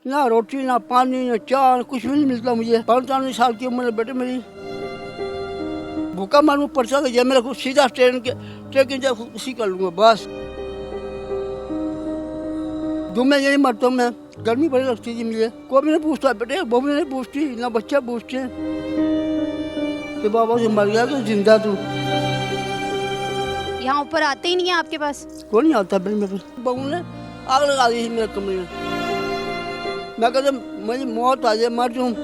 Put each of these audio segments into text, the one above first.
ना रोटी ना पानी ना चाय कुछ भी नहीं मिलता मुझे। 45 साल की उम्र है बेटे मेरी। भूखा मारूं पर्चा तो मेरे को सीधा ट्रेन के उसी कर लूँगा बस। मैं यही मरता हूँ मैं। गर्मी बड़ी लगती थी मुझे। कोई भी नहीं पूछता बेटे, बहू नहीं पूछती, ना बच्चा पूछते। तो बाबा से मर गया कि जिंदा तू। यहाँ ऊपर आते ही नहीं है आपके पास? कोई नहीं आता मेरे पास। बहू ने आग लगा दी थी मेरे कमरे में। मैं कहता मेरी मौत आ जाए, मर जाऊँ।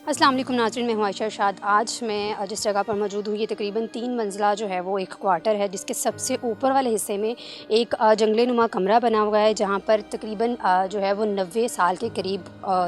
अस्सलाम वालेकुम नाज़रीन, मैं हूं आयशा इरशाद। आज मैं जिस जगह पर मौजूद हूँ ये तकरीबन 3 मंजिला जो है वो एक क्वार्टर है, जिसके सबसे ऊपर वाले हिस्से में एक जंगले नुमा कमरा बना हुआ है, जहाँ पर तकरीबन जो है वो 90 साल के करीब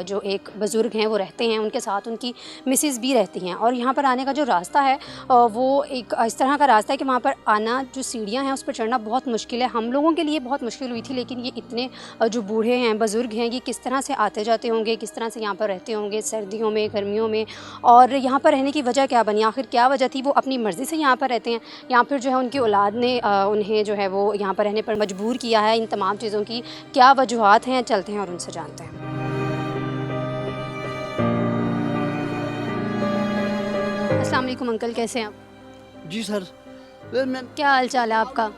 जो एक बुज़ुर्ग हैं वो रहते हैं। उनके साथ उनकी मिसेस भी रहती हैं। और यहाँ पर आने का जो रास्ता है वो एक इस तरह का रास्ता है कि वहाँ पर आना, जो सीढ़ियाँ हैं उस पर चढ़ना बहुत मुश्किल है। हम लोगों के लिए बहुत मुश्किल हुई थी, लेकिन ये इतने जो बूढ़े हैं, बुज़ुर्ग हैं, ये किस तरह से आते जाते होंगे, किस तरह से यहाँ पर रहते होंगे सर्दियों में, गर्मियों में, और यहाँ पर रहने की वजह क्या बनी, आखिर क्या वजह थी? वो अपनी मर्ज़ी से यहाँ पर रहते हैं या फिर जो है उनकी औलाद ने उन्हें जो है वो यहाँ पर रहने पर मजबूर किया है? इन तमाम चीज़ों की क्या वजूहात हैं, चलते हैं और उनसे जानते हैं। अस्सलाम वालेकुम अंकल, कैसे हैं आप? जी सर। मैं क्या हाल चाल है आपका?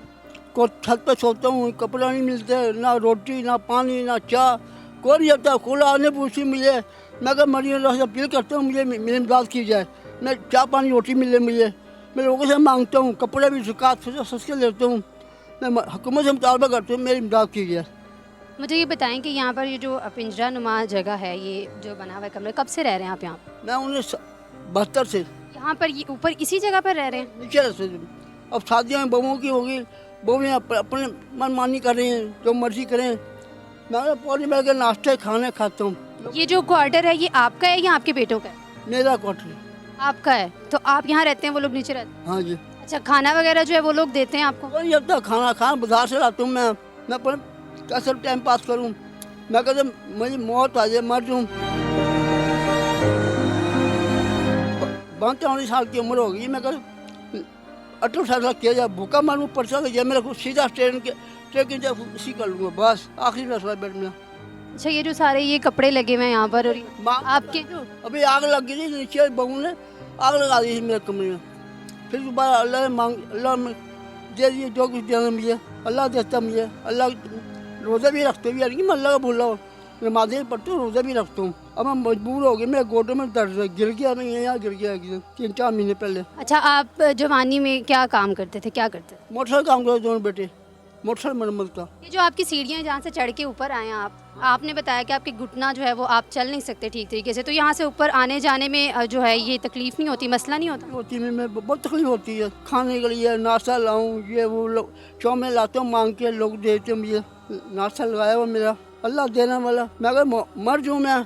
को छत पे सोता हूँ, कपड़ा नहीं मिलते, ना रोटी ना पानी ना चाय। कोई नहीं आता, खुला आने पूछी मुझे। मैं कहा मरीज से अपील करता हूँ मुझे मेरी इमदाद की जाए। मैं चाय पानी रोटी मिले मुझे। मैं लोगों से मांगता हूँ, कपड़े भी ज़कात सस्ते लेता हूँ। मैं हुकूमत से मुतालबा करता हूँ मेरी इमदाद की जाए। मुझे ये बताएं कि यहाँ पर ये जो पिंजरा नुमा जगह है, ये जो बना हुआ है कमरे, कब से रह रहे हैं आप यहाँ? मैं 1972 से यहाँ पर ये ऊपर इसी जगह पर रह रहे हैं? नीचे रहते थे। अब शादियाँ बहुओं की होगी, बहुएँ अपने मनमानी कर रही हैं, जो मर्जी करें। मैं पौड़ी बैठ के नाश्ते खाने खाता हूँ। ये जो क्वार्टर है ये आपका है या आपके बेटों का है? मेरा क्वार्टर। आपका है। तो आप यहाँ रहते हैं, वो लोग नीचे रहते हैं? हाँ जी। अच्छा, खाना वगैरह जो है वो लोग देते हैं आपको? कोई आता खाना बाजार से लाता हूँ मैं अपने कैसे टाइम पास करूँ। मैं कहता मेरी मौत आ जाए, मर जाऊँ। 45 साल की उम्र हो गई। मैं कहता 18 साल किया जाए, भूखा मारूं पर्चा तो मेरे को सीधा ट्रेन के उसी कर लूँगा बस। आखिरी फैसला बेट में। अच्छा, ये जो सारे ये कपड़े लगे हुए हैं यहाँ पर, और आपके? अभी आग लग गई थी नीचे, बहू ने आग लगा दी थी मेरे कमरे में। फिर दोबारा अल्लाह में दे दिए जो कुछ देना मुझे, अल्लाह देता मुझे। अल्लाह रोज़ा भी रखते हुए मैं अल्लाह का भूला हूँ, नमाज़ें पढ़ते हूँ, रोज़ा भी रखता हूँ। अब मैं मजबूर हो गया, मेरे गोडों में दर्द है, गिर गया मैं यहाँ गिर गया 3-4 महीने पहले। अच्छा, आप जवानी में क्या काम करते थे, क्या करते थे? मोटरसाइकिल काम करते दोनों बेटे, मोटरसाइकिल मरम्मत का। ये जो आपकी सीढ़ियाँ जहाँ से चढ़ के ऊपर आए हैं आपने बताया कि आपके घुटना जो है वो आप चल नहीं सकते ठीक तरीके से, तो यहाँ से ऊपर आने जाने में जो है ये तकलीफ़ नहीं होती, मसला नहीं होता? होती में बहुत तकलीफ होती है। खाने के लिए नाश्ता लाऊं, ये वो लोग चौमे लाता हूँ मांग के, लोग देते मुझे। नाश्ता लगाया हुआ मेरा, अल्लाह देने वाला। मैं अगर मर जाऊँ मैं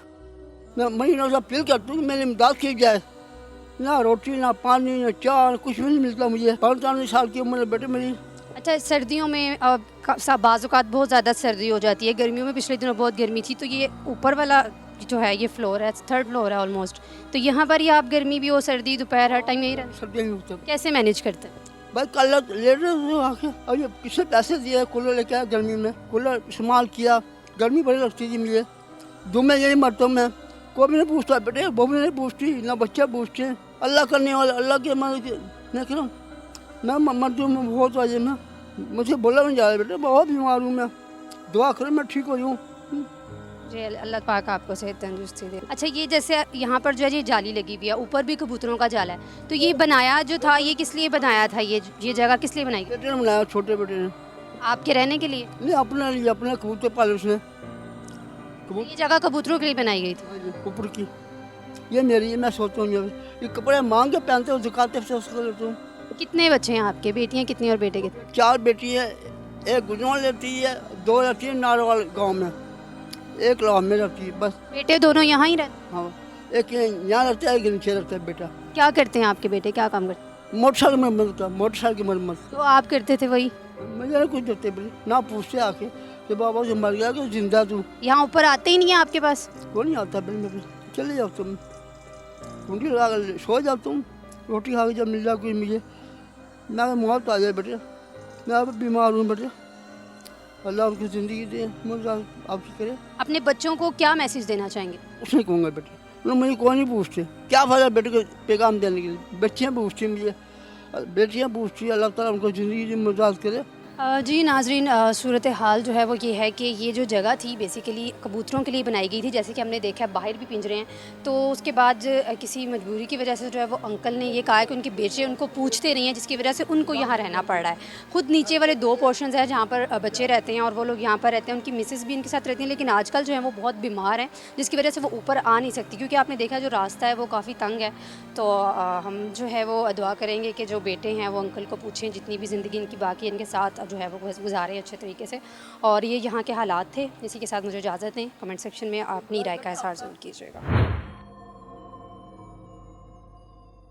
महीनों से अपील करता हूँ कि मेरी इमदाद की जाए। ना रोटी ना पानी ना चाय कुछ भी नहीं मिलता मुझे। 45 साल की उम्र है बेटे मेरी। अच्छा, सर्दियों में बाज़ औक़ात बहुत ज़्यादा सर्दी हो जाती है, गर्मियों में पिछले दिनों बहुत गर्मी थी, तो ये ऊपर वाला जो है ये फ्लोर है, 3rd फ्लोर है ऑलमोस्ट, तो यहाँ पर ही आप गर्मी भी हो, सर्दी, दोपहर, हर टाइम यही रहता? सर्दियाँ भी होता है। कैसे मैनेज करते हैं? भाई कल लेट रहे आके, अब ये किसने पैसे दिए, कूलर लेके आया गर्मी में, कूलर इस्तेमाल किया। गर्मी बड़ी लगती थी मुझे। मैं यही मरता हूँ मैं। कोई भी नहीं पूछता बेटे, बहू नहीं पूछती, ना बच्चा पूछते। अल्लाह करने वाला, अल्लाह के मैं कह रहा हूँ मैं मर दूँ, मैं बहुत वाजे में मुझे बोला नहीं जा रहा बेटे, बहुत बीमार हूँ मैं, दुआ करो मैं ठीक हो जाऊँ। जी, अल्लाह पाक आपको सेहत तंदुरुस्ती दे। अच्छा, ये जैसे यहाँ पर जो है ये जाली लगी हुई है, ऊपर भी कबूतरों का जाला है, तो ये बनाया जो था ये किस लिए बनाया था? ये जगह किस लिए बनाई? बेटे ने बनाया, छोटे बेटे ने। आपके रहने के लिए? नहीं, अपने लिए, अपने कबूतर पाले उसने। ये जगह कबूतरों के लिए बनाई गई थी? ऊपर की ये मेरी है, मैं सोचता हूँ ये कपड़े मांग के पहनते हो, दिखाते से उसको लेता हूँ। कितने बच्चे हैं आपके? बेटियाँ कितनी और बेटे कितने? 4 बेटी है, एक गुजरात रहती है, 2 रहती है नारवाल गांव में, एक लाहौर में रहती है बस। बेटे दोनों यहाँ ही रहते? हाँ, एक यहाँ रहता है, एक नीचे रहता है बेटा। क्या करते हैं आपके बेटे, क्या काम करते हैं? मोटरसाइकिल की मरम्मत। तो आप करते थे वही? मुझे ना कुछ देते बेटे, ना पूछते आके। कि बाबा जो मर गया कि जिंदा तू। यहाँ ऊपर आते ही नहीं है आपके पास? वो नहीं आता बिल में, चले जाओ तुम, कुंडी लगा कर सो जाओ तुम, रोटी खा के जब मिल जाए कोई मुझे। मैं मौत आ जाए बेटे, मैं अब बीमार हूँ बेटे, अल्लाह उनकी ज़िंदगी दे, मुझे आपसे करे। अपने बच्चों को क्या मैसेज देना चाहेंगे? उसने कहूँगा बेटे, लोग मुझे कौन नहीं पूछते, क्या फ़ायदा बेटे को पैगाम देने के लिए। बच्चियाँ पूछती मुझे, बेटियाँ पूछती, अल्लाह ताला उनको ज़िंदगी की मदद करे। जी नाजरीन, सूरत हाल जो है वो ये है कि ये जो जगह थी बेसिकली कबूतरों के लिए बनाई गई थी, जैसे कि हमने देखा है बाहर भी पिंजरे हैं। तो उसके बाद किसी मजबूरी की वजह से जो है वो अंकल ने ये कहा है कि उनके बेटे उनको पूछते नहीं हैं, जिसकी वजह से उनको यहाँ रहना पड़ रहा है। खुद नीचे वाले 2 पोर्शंस हैं जहाँ पर बच्चे रहते हैं और वो लोग यहाँ पर रहते हैं, उनकी मिसेस भी इनके साथ रहती हैं, लेकिन आजकल जो है वो बहुत बीमार हैं, जिसकी वजह से वो ऊपर आ नहीं सकती, क्योंकि आपने देखा जो रास्ता है वो काफ़ी तंग है। तो हम जो है वो दुआ करेंगे कि जो बेटे हैं वो अंकल को पूछें, जितनी भी ज़िंदगी इनकी बाकी इनके साथ जो है वो गुजारें अच्छे तरीके से। और ये यहाँ के हालात थे। इसी के साथ मुझे इजाज़त दें। कमेंट सेक्शन में अपनी राय का इज़हार ज़रूर कीजिएगा।